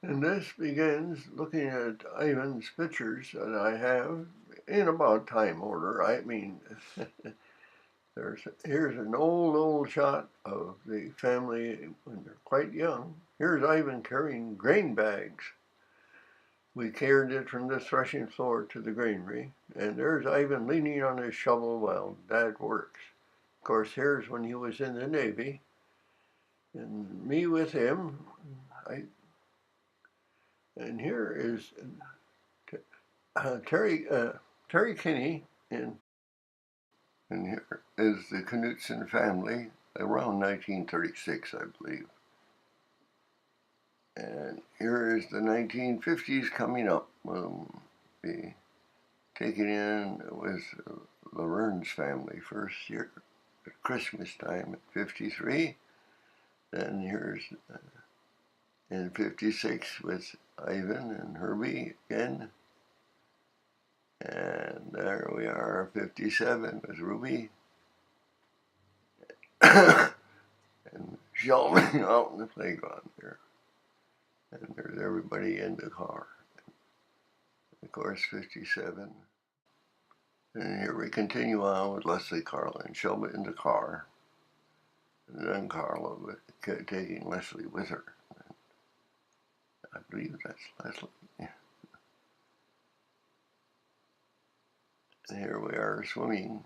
And this begins looking at Ivan's pictures that I have in about time order. I mean, here's an old shot of the family when they're quite young. Here's Ivan carrying grain bags. We carried it from the threshing floor to the granary, and there's Ivan leaning on his shovel while Dad works. Of course, here's when he was in the Navy, and me with him. I, and here is Terry Kinney, and here is the Knutson family around 1936, I believe. And here is the 1950s coming up. We'll be taken in with Laverne's family first year at Christmas time at 53. Then here's in 56 with Ivan and Herbie again. And there we are, 57 with Ruby. And Sheldon out in the playground there. And there's everybody in the car. Of course, 57. And here we continue on with Leslie, Carla, and Shelby in the car. And then Carla taking Leslie with her. I believe that's Leslie. And here we are swimming.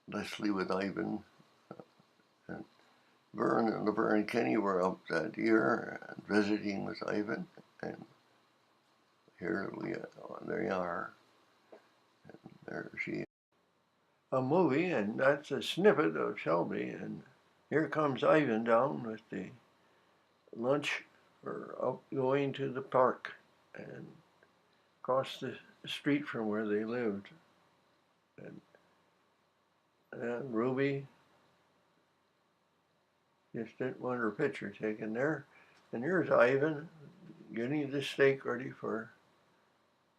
Leslie with Ivan. And Vern and Laverne and Kenny were up that year and visiting with Ivan. And here they are. And there she is. A movie, and that's a snippet of Shelby. And here comes Ivan down with the lunch or out going to the park and across the street from where they lived. And Ruby just didn't want her picture taken there. And here's Ivan getting the steak ready for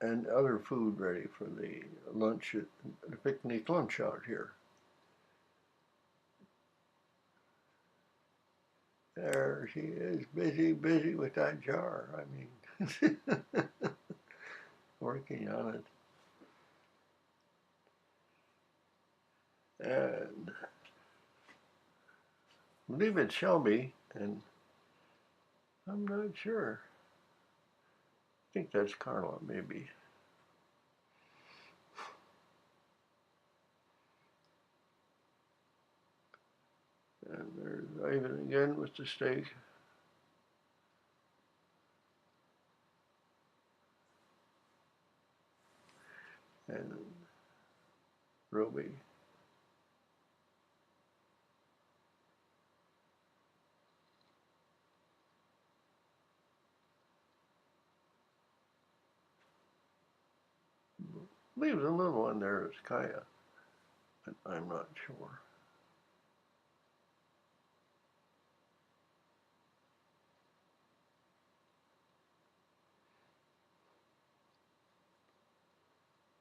and other food ready for the lunch at the picnic lunch out here. There she is, busy with that jar. I mean, working on it. And I believe it's Shelby, and I'm not sure. I think that's Carla, maybe. And there's Ivan again with the steak. And Ruby. Leave the little one there as Kaya, but I'm not sure.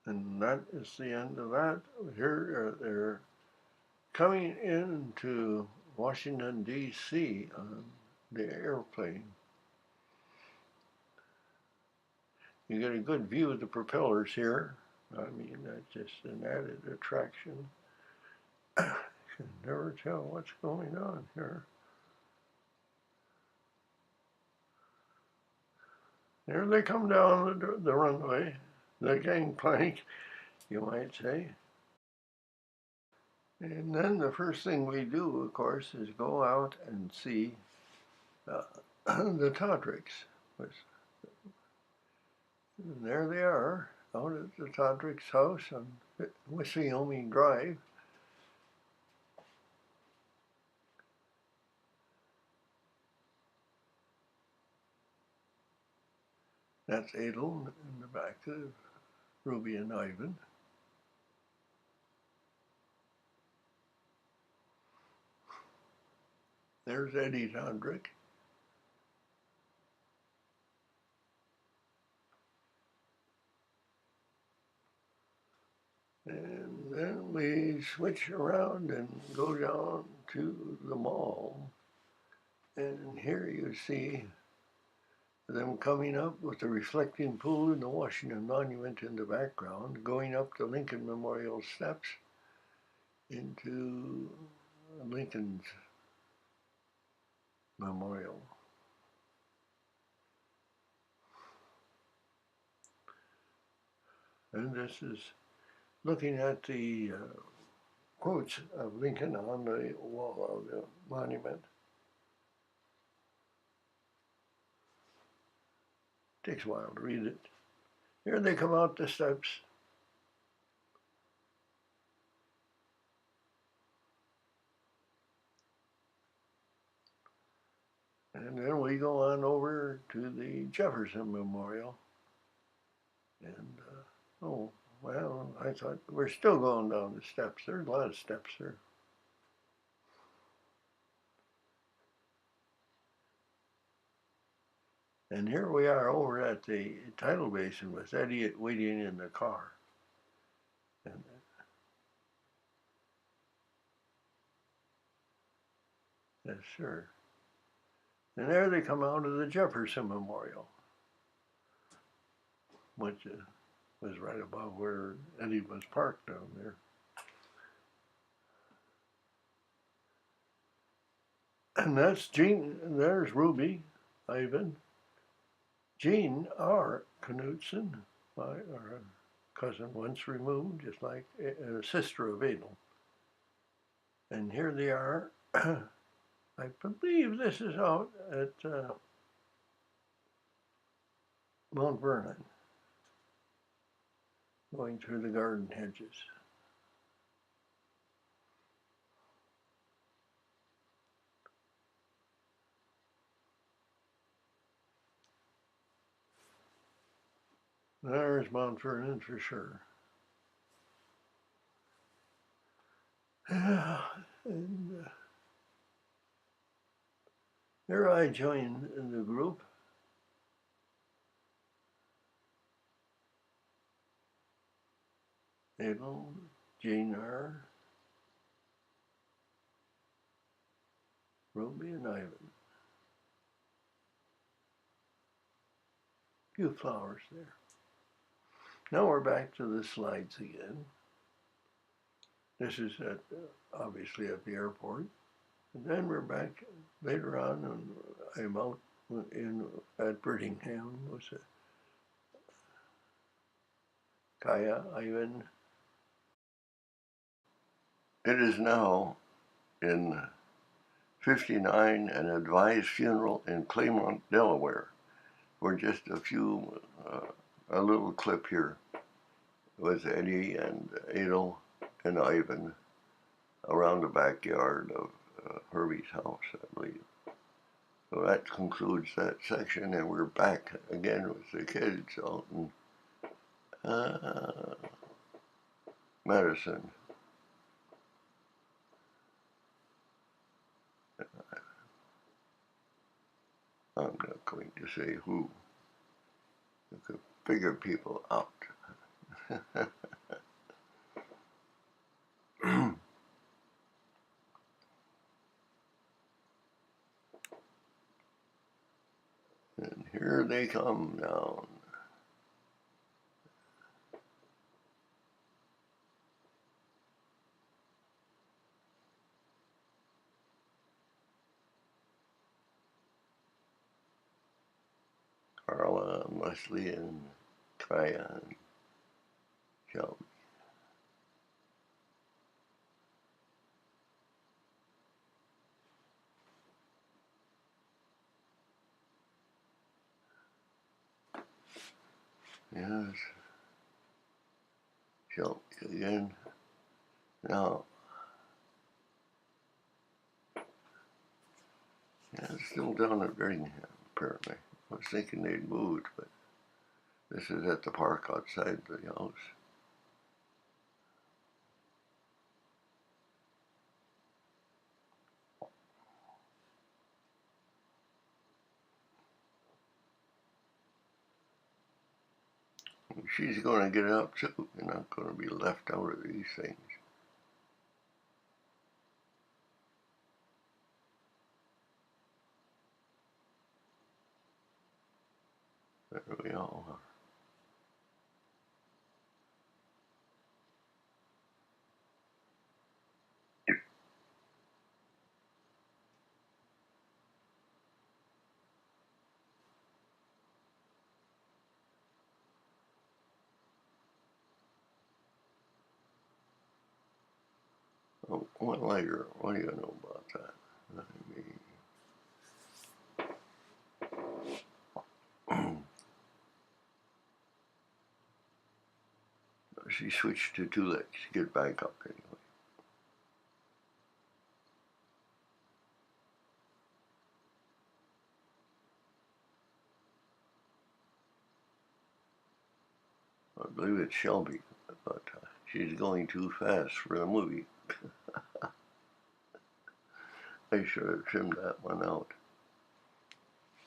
And that is the end of that. Here they're coming into Washington, D.C. on the airplane. You get a good view of the propellers here. I mean, that's just an added attraction. You can never tell what's going on here. Here they come down the runway, the gangplank, you might say. And then the first thing we do, of course, is go out and see the Todricks. And there they are, out at the Todricks' house on Wyoming Drive. That's Adel in the back of Ruby and Ivan. There's Eddie Todrick. And then we switch around and go down to the mall. And here you see them coming up with the reflecting pool and the Washington Monument in the background, going up the Lincoln Memorial steps into Lincoln's Memorial. And this is looking at the quotes of Lincoln on the wall of the monument. Takes a while to read it. Here they come out the steps. And then we go on over to the Jefferson Memorial. And, oh, well, I thought we're still going down the steps. There's a lot of steps there. And here we are over at the tidal basin with Eddie waiting in the car. And, yes, sir. And there they come out of the Jefferson Memorial, which was right above where Eddie was parked down there. And that's Gene, and there's Ruby, Ivan, Jean R. Knudsen, our cousin once removed, just like a sister of Adel. And here they are. I believe this is out at Mount Vernon, going through the garden hedges. There's Mount Vernon for sure. Yeah, and there I joined the group. Adel, Jean R., Ruby, and Ivan. Few flowers there. Now we're back to the slides again. This is obviously at the airport. And then we're back later on, and I'm out at Birmingham with Kaya, Ivan. It is now in 59, an advised funeral in Claymont, Delaware. For just a little clip here with Eddie and Adel and Ivan around the backyard of Herbie's house, I believe. So that concludes that section, and we're back again with the kids out in Madison. I'm not going to say who. You could figure people out. And here they come down. Carla and Leslie and Kaya and Shelby. Yes. Shelby again. Now, yeah, it's still down at Birmingham, apparently. I was thinking they'd moved, but this is at the park outside the house. She's going to get up too. You're not going to be left out of these things. There we all are. Oh, one later. What do you know about that? She switched to two legs to get back up anyway. I believe it's Shelby, but she's going too fast for the movie. I should have trimmed that one out.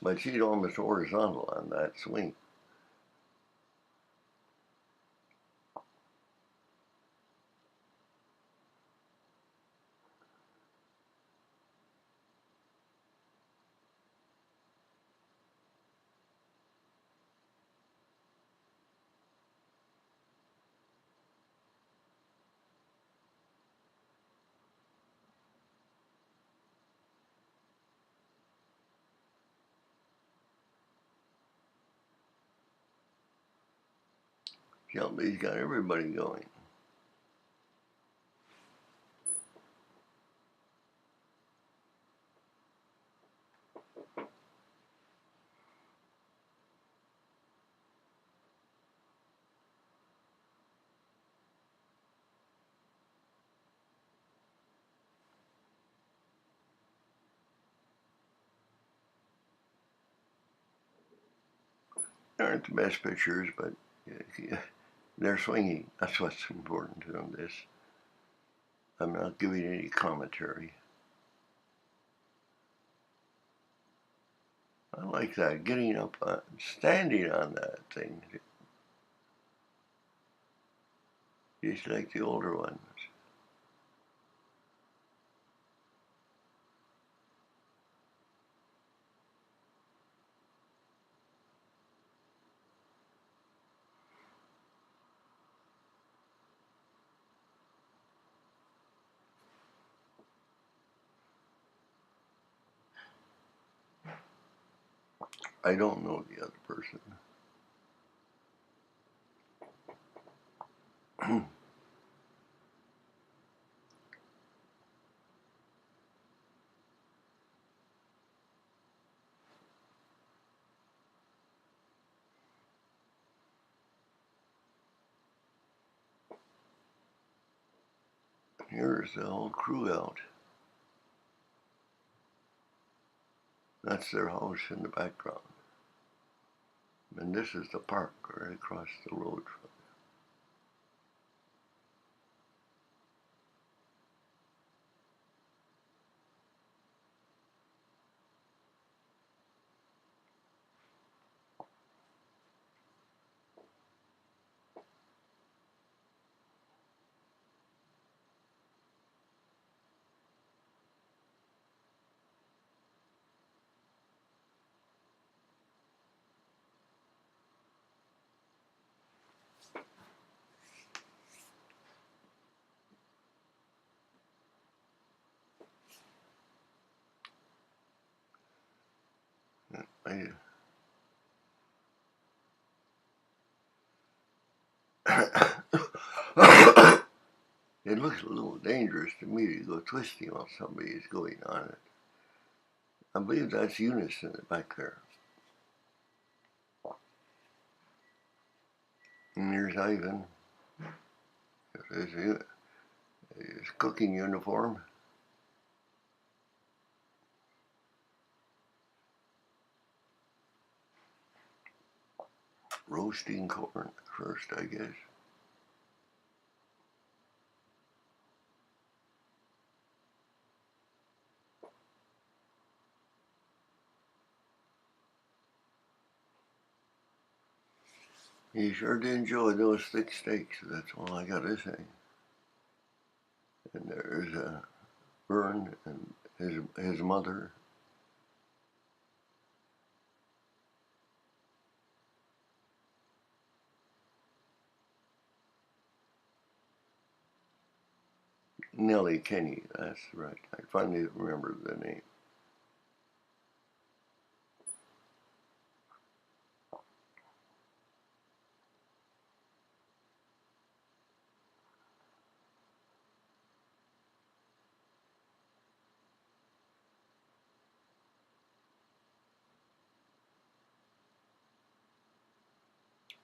But she's almost horizontal on that swing. Shelby's got everybody going. They aren't the best pictures, but they're swinging. That's what's important in this. I'm not giving any commentary. I like that, getting up, standing on that thing, just like the older ones. I don't know the other person. Here's the whole crew out. That's their house in the background. And this is the park right across the road from it. It looks a little dangerous to me to go twisting while somebody is going on it. I believe that's Eunice in the back there. And here's Ivan. There's his cooking uniform. Roasting corn first, I guess. He sure did enjoy those thick steaks, that's all I gotta say. And there's Vern and his mother. Nellie Kenny, that's right. I finally remembered the name.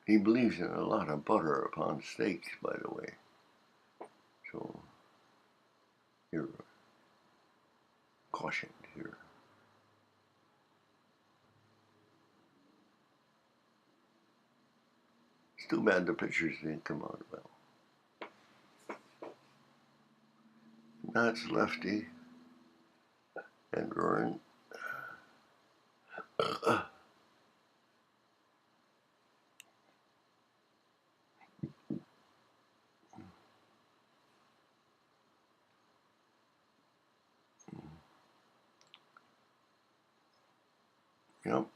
He believes in a lot of butter upon steaks, by the way. So you're cautioned here. It's too bad the pictures didn't come out well. That's Lefty and Vern. Yep,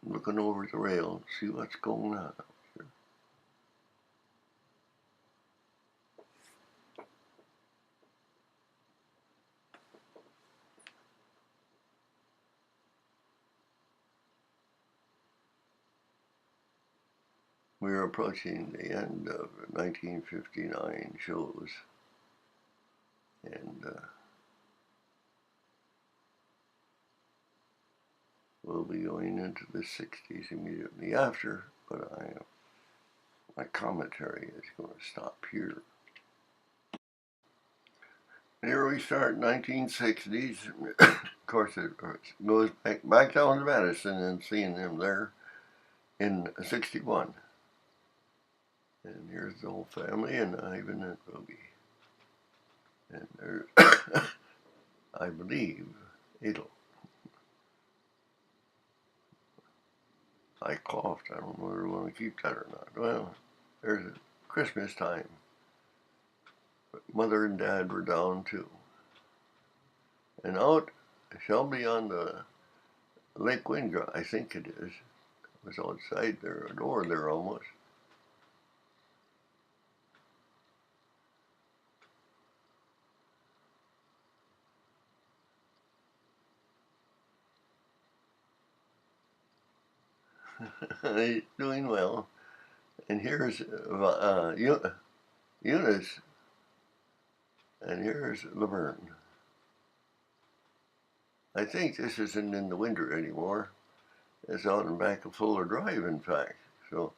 looking over the rail, see what's going on out here. We're approaching the end of 1959 shows, and we'll be going into the 60s immediately after, but my commentary is going to stop here. Here we start 1960s. Of course, it goes back down to Madison and seeing them there in 61. And here's the whole family and Ivan and Ruby. And there's, I believe, Adel. I coughed. I don't know whether we want to keep that or not. Well, there's Christmas time. But Mother and Dad were down too. And out, Shelby on the Lake Windra, I think it is. It was outside their door there almost. Doing well. And here's Eunice, and here's Laverne. I think this isn't in the winter anymore. It's out in back of Fuller Drive, in fact. So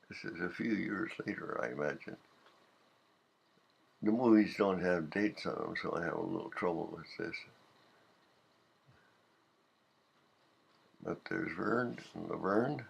this is a few years later, I imagine. The movies don't have dates on them, so I have a little trouble with this. But there's Vern and Laverne.